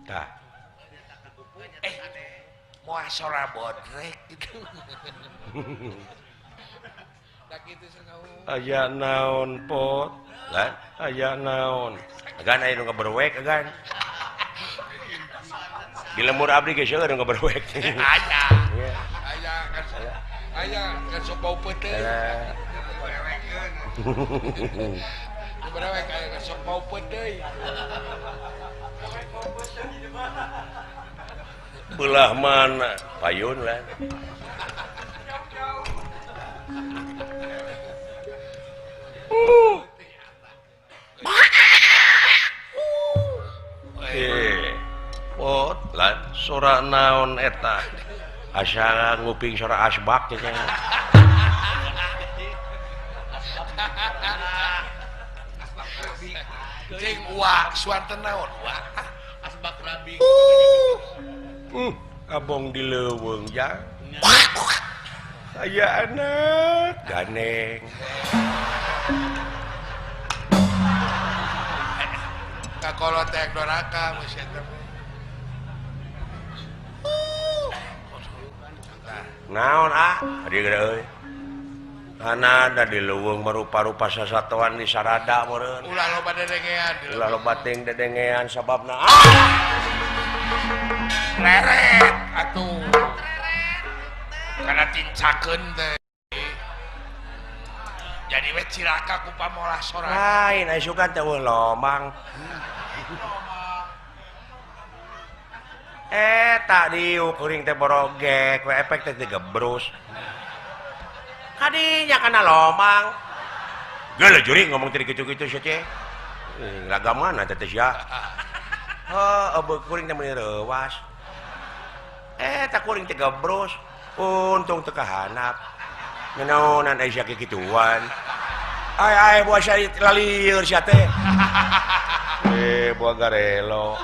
Tah. Moal sora bodrek gitu. Aya naon pot kan aya naon kan aya nu ngaberwek kan di lemur abdi geus seueur nu ngaberwek Aya. Aya kan sok bau peuteung. Berewek aya kan sok bau peuteung. belah mana payun lah pot lan sora naon eta asa nguping sora asbak nya Cing uak suanten naon uak asbak rabi. abong di leuweung ya aya anak ganeng Kakolot teh doraka geus eta. naon adi gede euy anada di leuweung marupa-rupa sasatoan di sarada meureun Ulah loba dedengean. ulah loba ting dedengean sababna Leret atuh. Kana tincakeun teh. Jadi we ciraka ku pamolah sora. lain aya sugan teh lomang tak diuk kuring teh borogek we efek teh digebrus kadinya kana lomang geuleuh juri ngomong teh kitu-kitu sia ce lagamana teh sia heuh kuring teh meuni reuwas tak kuring teh gebrus untung teu kahanap nanaonan aya sia kikituan ai buah sia lalieur sia teh buah garelo